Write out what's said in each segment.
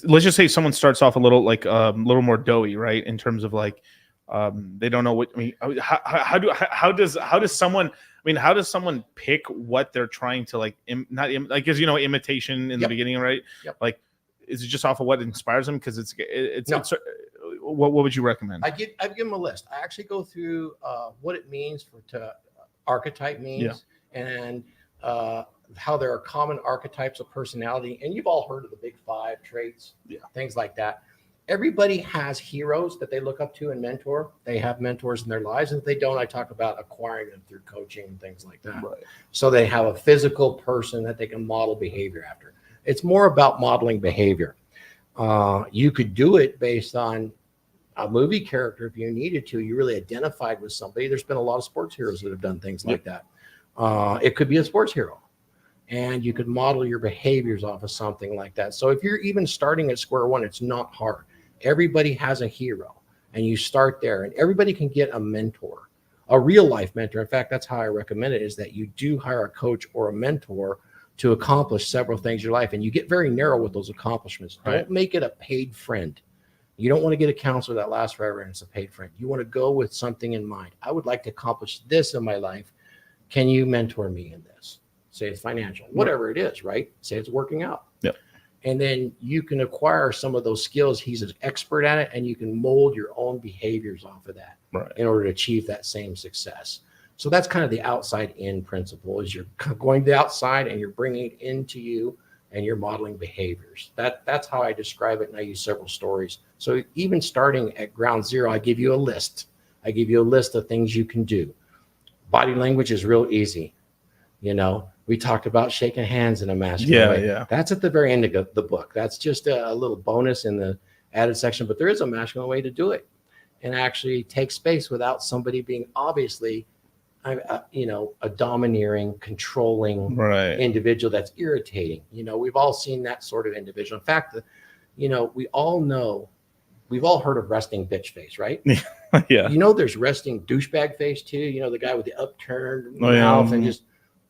let's just say someone starts off a little like little more doughy, right? In terms of like they don't know what I mean. How does someone? I mean, how does someone pick what they're trying to like? Like, as you know, imitation in the beginning, right? Yep. Like, is it just off of what inspires them? Because it's No. What would you recommend? I give them a list. I actually go through what it means to archetype means, and how there are common archetypes of personality. And you've all heard of the big 5 traits, things like that. Everybody has heroes that they look up to and mentor. They have mentors in their lives. And if they don't, I talk about acquiring them through coaching and things like that. Right. So they have a physical person that they can model behavior after. It's more about modeling behavior. You could do it based on a movie character if you needed to. You really identified with somebody. There's been a lot of sports heroes that have done things like that. It could be a sports hero, and you could model your behaviors off of something like that. So if you're even starting at square one, it's not hard. Everybody has a hero, and you start there, and everybody can get a mentor, a real life mentor. In fact, that's how I recommend it, is that you do hire a coach or a mentor to accomplish several things in your life, and you get very narrow with those accomplishments. Right. Don't make it a paid friend. You don't want to get a counselor that lasts forever and it's a paid friend. You want to go with something in mind. I would like to accomplish this in my life. Can you mentor me in this? Say it's financial, whatever it is, right? Say it's working out. Yep. And then you can acquire some of those skills. He's an expert at it, and you can mold your own behaviors off of that in order to achieve that same success. So that's kind of the outside in principle, is you're going to the outside and you're bringing it into you, and you're modeling behaviors. That's how I describe it, and I use several stories. So even starting at ground zero, I give you a list. I give you a list of things you can do. Body language is real easy. You know, we talked about shaking hands in a masculine way. Yeah. That's at the very end of the book. That's just a little bonus in the added section, but there is a masculine way to do it and actually take space without somebody being obviously, a domineering, controlling individual that's irritating. You know, we've all seen that sort of individual. In fact, we all know, we've all heard of resting bitch face, right? Yeah. You know, there's resting douchebag face too. You know, the guy with the upturned mouth and just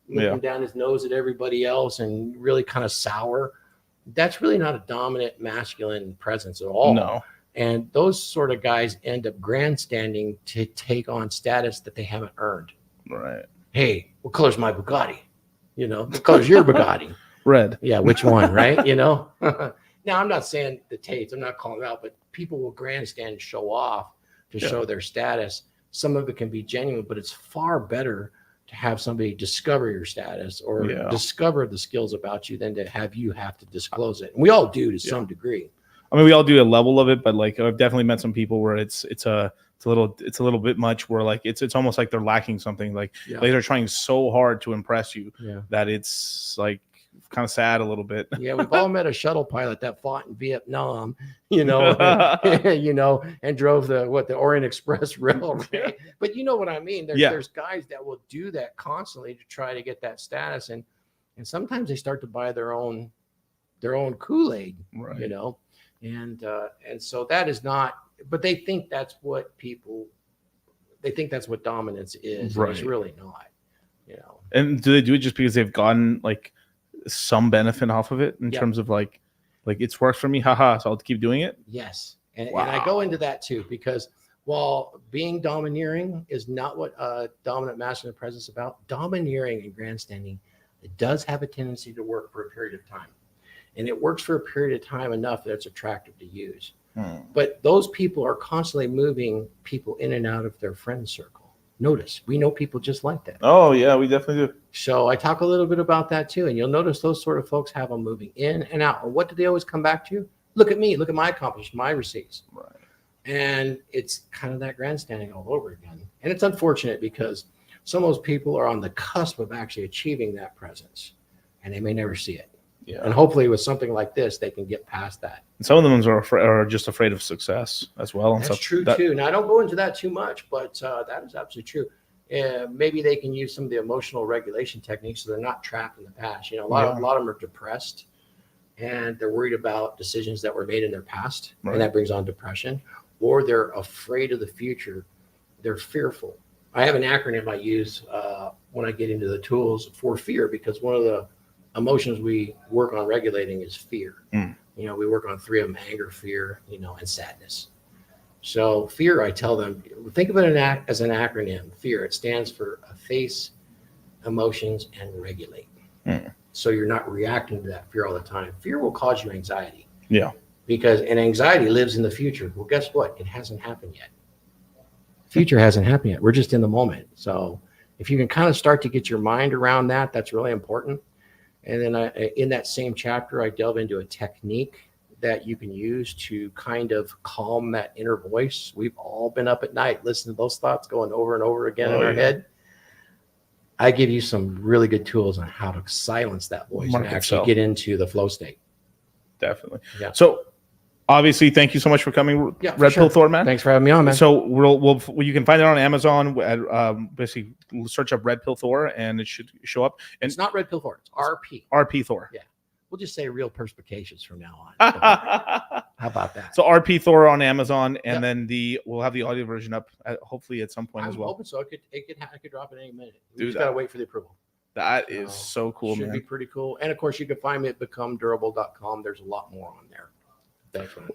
looking down his nose at everybody else and really kind of sour. That's really not a dominant masculine presence at all. No. And those sort of guys end up grandstanding to take on status that they haven't earned. Right. Hey, what color's my Bugatti? You know, what color's your Bugatti? Red. Yeah, which one, right? You know? Now, I'm not saying the Tates, I'm not calling them out, but people will grandstand and show off to show their status. Some of it can be genuine, but it's far better to have somebody discover your status or discover the skills about you than to have to disclose it. And we all do to some degree. I mean, we all do a level of it, but like I've definitely met some people where it's a little bit much, where like it's almost like they're lacking something. Like they're trying so hard to impress you that it's like kind of sad a little bit. Yeah, we've all met a shuttle pilot that fought in Vietnam, and drove the Orient Express Railroad. Yeah. But you know what I mean? There's guys that will do that constantly to try to get that status, and sometimes they start to buy their own Kool-Aid, and so that is not. But they think that's what dominance is. Right. It's really not, And do they do it just because they've gotten like some benefit off of it in terms of like it's worked for me, haha, so I'll keep doing it? Yes. And I go into that too, because while being domineering is not what a dominant masculine presence is about, domineering and grandstanding, it does have a tendency to work for a period of time. And it works for a period of time enough that it's attractive to use. But those people are constantly moving people in and out of their friend circle. Notice, we know people just like that. Oh, yeah, we definitely do. So I talk a little bit about that too. And you'll notice those sort of folks have them moving in and out. And what do they always come back to? Look at me. Look at my accomplishments, my receipts. Right. And it's kind of that grandstanding all over again. And it's unfortunate because some of those people are on the cusp of actually achieving that presence, and they may never see it. Yeah. And hopefully with something like this, they can get past that. And some of them are just afraid of success as well. That's true too. Now I don't go into that too much, but that is absolutely true. Maybe they can use some of the emotional regulation techniques so they're not trapped in the past. A lot of them are depressed, and they're worried about decisions that were made in their past, and that brings on depression. Or they're afraid of the future. They're fearful. I have an acronym I use when I get into the tools for fear, because one of the emotions we work on regulating is fear. We work on 3 of them: anger, fear, and sadness. So fear, I tell them, think of it as an acronym. Fear, it stands for face, emotions, and regulate. So you're not reacting to that fear all the time. Fear will cause you anxiety. Yeah. Because anxiety lives in the future. Well, guess what? It hasn't happened yet. Future hasn't happened yet. We're just in the moment. So if you can kind of start to get your mind around that, that's really important. And then in that same chapter, I delve into a technique that you can use to kind of calm that inner voice. We've all been up at night listening to those thoughts going over and over again in our head. I give you some really good tools on how to silence that voice and actually get into the flow state. Definitely. Yeah. So obviously, thank you so much for coming, Red Pill Thor, man. Thanks for having me on, man. So you can find it on Amazon. Basically, search up Red Pill Thor, and it should show up. And it's not Red Pill Thor; it's RP. RP Thor. Yeah, we'll just say Real Perspicacious from now on. How about that? So RP Thor on Amazon, and then we'll have the audio version up hopefully at some point as well. I'm hoping so. I could drop it any minute. We just gotta wait for the approval. That is so cool, man. Should be pretty cool. And of course, you can find me at becomedurable.com. There's a lot more on there. Thanks, man.